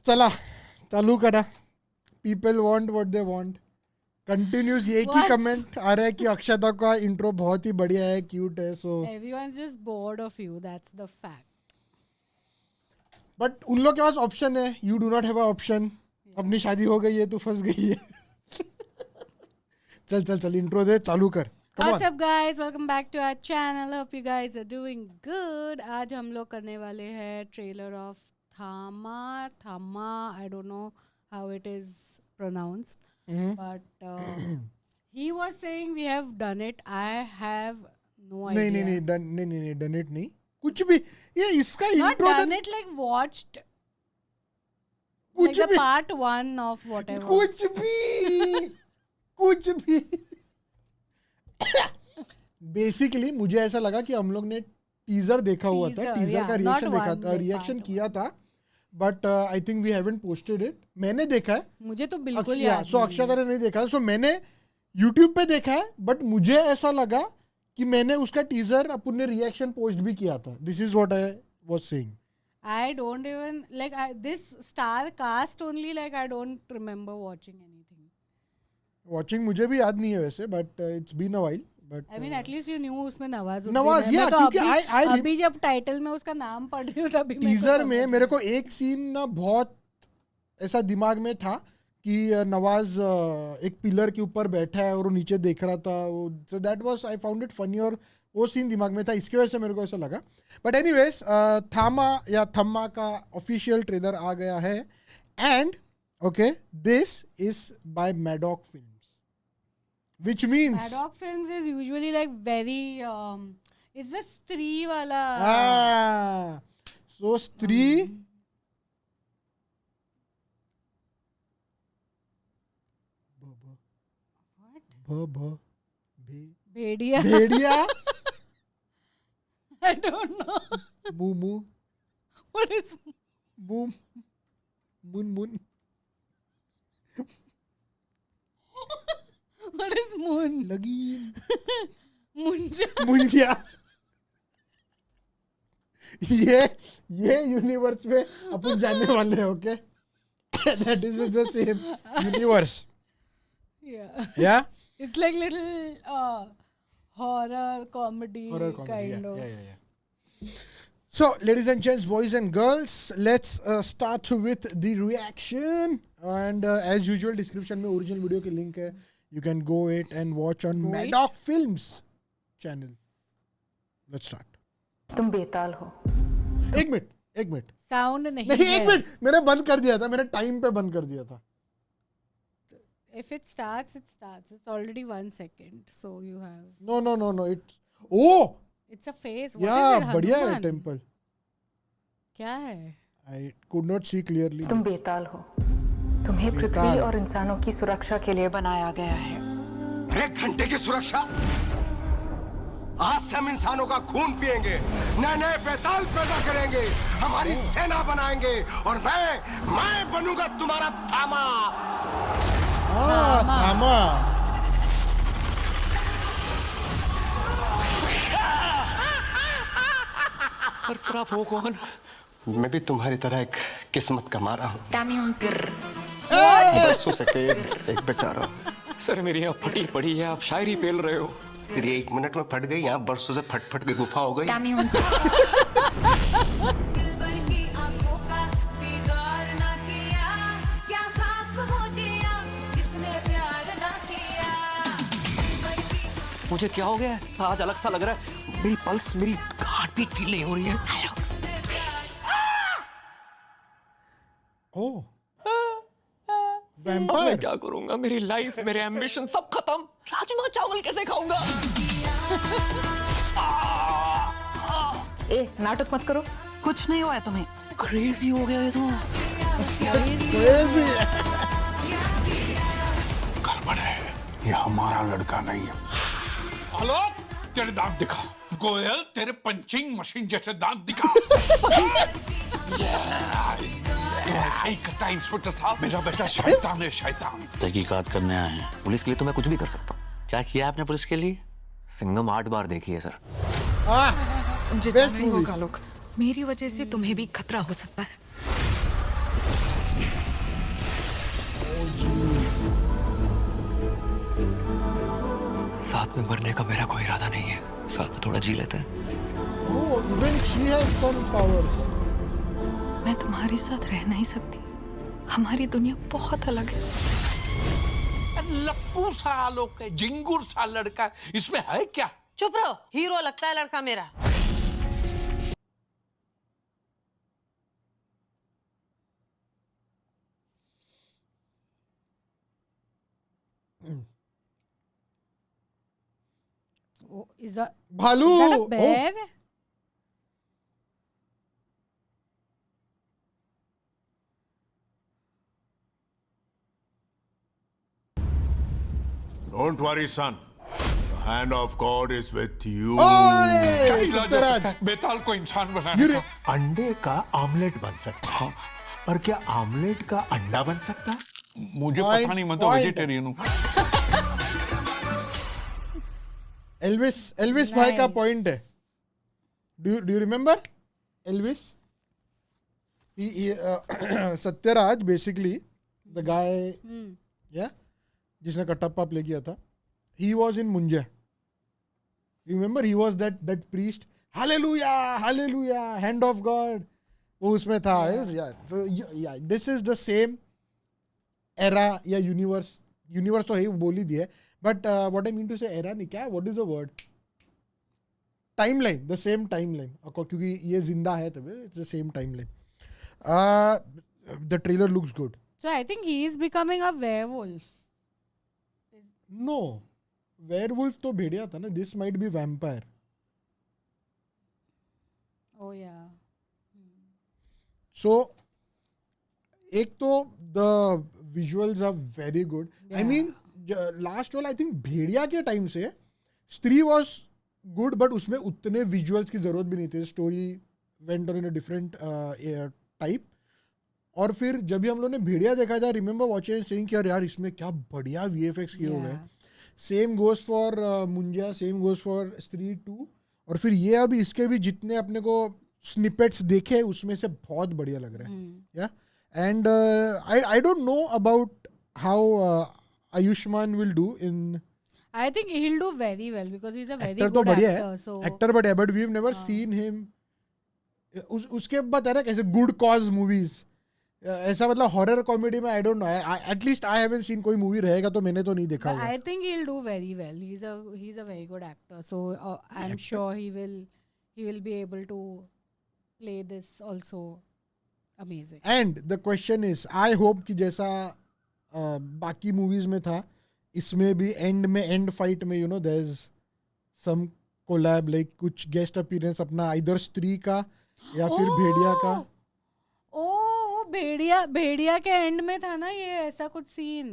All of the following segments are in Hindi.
चला चालू करा. People want what they want. Continuous एक ही What? कमेंट आ रहा है कि अक्षता का इंट्रो बहुत ही बढ़िया है, क्यूट है. सो Everyone's just bored of you. That's the fact. But उन लोग के पास ऑप्शन है. You do not have a option. अपनी शादी हो गई है, तू फंस गई है. चल चल चल इंट्रो दे, चालू कर. Come What's on. up guys? Welcome back to our channel. Hope you guys are doing good. आज हम लोग करने वाले हैं trailer of Thama. I don't know how it is pronounced. But he was saying we have done it. I have no idea. नहीं डन इट नहीं. कुछ भी ये इसका Not intro done it, like watched. Like कुछ the भी part 1 of whatever. कुछ भी बेसिकली मुझे ऐसा लगा कि हम लोग ने टीजर देखा हुआ था. Teaser, टीजर का yeah, not रिएक्शन देखा one, था, but रिएक्शन part किया था. But I think we haven't posted it. मैंने देखा है. मुझे तो बिल्कुल याद सो नहीं अक्षता ने नहीं देखा. सो मैंने यूट्यूब पे देखा है. बट मुझे ऐसा लगा कि मैंने उसका टीजर अपन ने रिएक्शन पोस्ट भी किया था. This is what I was saying. I don't even like this star cast only, like I don't remember watching anything. Watching मुझे भी याद नहीं है वैसे. But it's been a while. बट I mean at least you knew उसमें नवाजुद्दीन नवाज, है. yeah, मैं तो क्योंकि अभी जब टाइटल में उसका नाम पढ़ रही हूँ तभी टीजर में मेरे को एक सीन ना बहुत ऐसा दिमाग में था कि नवाज एक पिलर के ऊपर बैठा है और वो नीचे देख रहा था. So that was I found it funny और वो सीन दिमाग में था. इसकी वजह से मेरे को ऐसा लगा. बट एनीवेज थम्मा का ऑफिशियल ट्रेलर आ गया है. And okay this is by Maddock films which means Maddox Films is usually like very it's the स्त्री वाला. सो स्त्री What? Bhediya Bhediya. I don't know. मुमु What is मुम मुन what is moon? लगी मुंजा. मुंजिया. ये यूनिवर्स में अपन जाने वाले हैं. Okay that is the same universe. Yeah. या It's like little horror comedy kind of. So, ladies and gents, boys and girls, let's start with the reaction. And as usual, description में original video की link है. You can go it and watch on Maddock Films channel. Let's start. तुम बेताल हो. एक मिनट. Sound नहीं नहीं है. एक मिनट. मैंने बंद कर दिया था. मैंने टाइम पे बंद कर दिया था. If it starts, it starts. It's already 1 second, so you have. No. It's It's a face. What yeah, is it? बढ़िया है Hanuman? टेम्पल. क्या है? I could not see clearly. तुम बेताल हो. तुम्हें पृथ्वी और इंसानों की सुरक्षा के लिए बनाया गया है. अरे घंटे की सुरक्षा? आज से हम इंसानों का खून पिएंगे, नए नए बेताल पैदा करेंगे, हमारी सेना बनाएंगे और मैं बनूंगा तुम्हारा थामा. थामा. पर सर आप हो कौन? मैं भी तुम्हारी तरह एक किस्मत का मारा हूँ. बरसों से एक बेचारा. सर मेरी यहाँ फटी पड़ी है, आप शायरी पेल रहे हो. तेरी 1 मिनट में फट गई, यहाँ बरसों से फट के गुफा हो गई. मुझे क्या हो गया है? आज अलग सा लग रहा है. मेरी पल्स, मेरी हार्ट बीट फील नहीं हो रही है. Oh. अब मैं Vampire. क्या करूंगा? मेरी लाइफ, मेरे एम्बिशन सब खत्म. राजमा चावल कैसे खाऊंगा? ए, नाटक मत करो. कुछ नहीं हुआ है तुम्हें. क्रेजी हो गया है तू. Crazy. गड़बड़ है, ये हमारा लड़का नहीं है. हेलो, तेरे दांत दिखा. गोयल, तेरे पंचिंग मशीन जैसे दांत दिखा. ऐसा ही करता है इंस्पेक्टर साहब. मेरा बेटा शैतान है, शैतान. तहकीकात करने आए हैं. पुलिस के लिए तो मैं कुछ भी कर सकता हूँ. क्या किया आपने पुलिस के लिए? सिंघम 8 बार देखी है सर. Best movies. मेरी वजह से तुम्हें भी खतरा हो सकता है. साथ में मरने का मेरा कोई इरादा नहीं है, साथ में थोड़ा जी लेते हैं। Oh, even she has some powers. मैं तुम्हारे साथ रह नहीं सकती, हमारी दुनिया बहुत अलग है। लप्पू सा आलोक है, जिंगुर सा लड़का है, इसमें है क्या? चुप रहो, हीरो लगता है लड़का मेरा। Oh, is that भालू. is that a Oh, bear? Don't worry, son. The hand of God is with you. ओए, क्या इलाज हो सत्यराज. सकता है बेताल को इंसान You बनाने re- का? अंडे का आमलेट बन सकता है, पर क्या आमलेट का अंडा बन सकता है? मुझे Point, पता नहीं, मैं तो point. वेजिटेरियन हूँ। एल्विस भाई का Nice. पॉइंट है. Do you remember Elvis? Sathyaraj basically the guy, yeah, जिसने कटप्पा प्ले किया था. He was in Munja. You remember he was that priest. Hallelujah, hallelujah, hand of God. वो उसमें था. Yeah. So yeah, this is the same era या universe तो है, वो बोल ही दिया है. But what I mean to say, era नहीं क्या? What is the word? Timeline, the same timeline. क्योंकि ये जिंदा है तभी, it's the same timeline. The trailer looks good. So I think he is becoming a werewolf. No, werewolf तो भेड़िया था ना. This might be vampire. Oh yeah. So एक तो the visuals are very good. I mean last वाला I think भेड़िया के टाइम से स्त्री was good, but उसमें उतने visuals की जरूरत भी नहीं थी. Story went on in a different type. और फिर जब भी हम लोगों ने भेड़िया देखा था, रिमेंबर वॉचिंग सेइंग कि यार इसमें क्या बढ़िया VFX किए हुए हैं. Same goes for Munja, same goes for Stree 2. और फिर ये अभी इसके भी जितने अपने को स्निपेट्स देखे उसमें से बहुत बढ़िया लग रहा है. या and I don't know about how Ayushman will do in. I think he'll do very well because he's a very actor तो good बढ़िया actor. है, So एक्टर बढ़िया, but we have never seen him उसके बता रहा कैसे गुड कॉज मूवीज ऐसा, मतलब हॉरर कॉमेडी में I don't know. At least I haven't seen कोई मूवी रहेगा तो मैंने तो नहीं देखा but होगा. I think he'll do very well. He's a very good actor. So I'm sure he will be able to play this also amazing. And the question is, I hope कि जैसा बाकी मूवीज में था, इसमें भी एंड फाइट में you know there is some collab, like कुछ गेस्ट अपीयरेंस अपना इधर स्त्री का या फिर भेड़िया का. वो भेड़िया के एंड में था ना ये ऐसा कुछ सीन.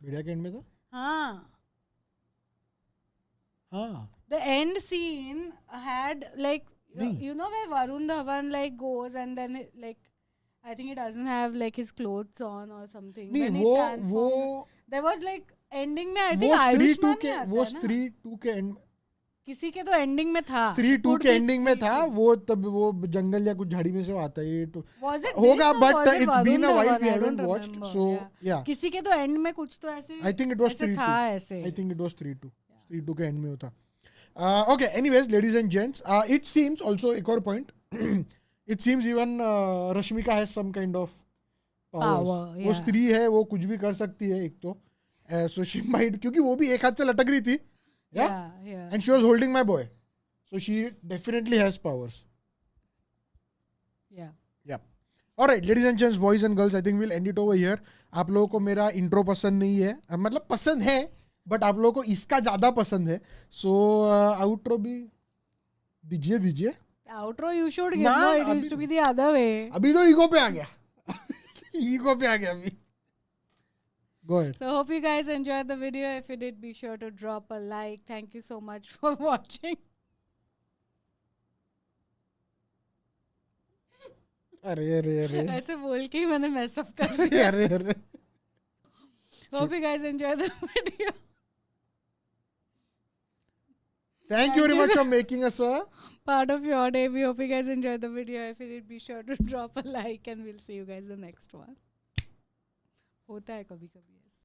भेड़िया के एंड में था. हाँ. हाँ, The end scene had like you know where Varun Dhawan like goes and then like I think he doesn't have like his clothes on or something. नहीं When he वो transforms, there was like ending में I think वो स्त्री 2 आयुष्मान के ही आता वो है ना? स्त्री 2 के एंड किसी के तो एंडिंग में था. स्त्री 2 Could के be एंडिंग में स्त्री था. 2. वो तब वो जंगल या कुछ झाड़ी में से वो आता है ये तो Was it होगा, this or but was it it's been a Varun while Dhawan? we I haven't don't watched, remember. so Yeah. yeah. किसी के तो एंड में कुछ तो ऐसे I think it was ऐसे स्त्री 2. था ऐसे. I think it was 3-2. 3-2 के एंड में होता. Okay, anyways, ladies and gents, it seems also एक और point. It seems even Rashmika has some kind of powers. Power, वो yeah. स्त्री है, वो कुछ भी कर सकती है एक तो. So she might, क्योंकि वो भी एक हाथ से लटक रही थी. Yeah. Yeah. And she was holding my boy. So she definitely has powers. Yeah. Yeah. Alright, ladies and gents, boys and girls, I think we'll end it over here. आप लोगों को मेरा इंट्रो पसंद नहीं है, मतलब पसंद है, बट आप लोगों को इसका ज़्यादा पसंद है. So आउट्रो भी दीजिए. Outro you should give. ना, No, it used अभी- to be the other way. अभी तो ईगो पे आ गया. ईगो पे आ गया अभी. Go ahead. So hope you guys enjoyed the video. If you did, be sure to drop a like. Thank you so much for watching. अरे अरे अरे ऐसे बोल के ही मैंने mess up कर दिया. अरे अरे. Hope you guys enjoyed the video. Thank you very much for making us a Part of your day. We hope you guys enjoyed the video. If you did, be sure to drop a like and we'll see you guys in the next one. होता है कभी कभी ऐसे.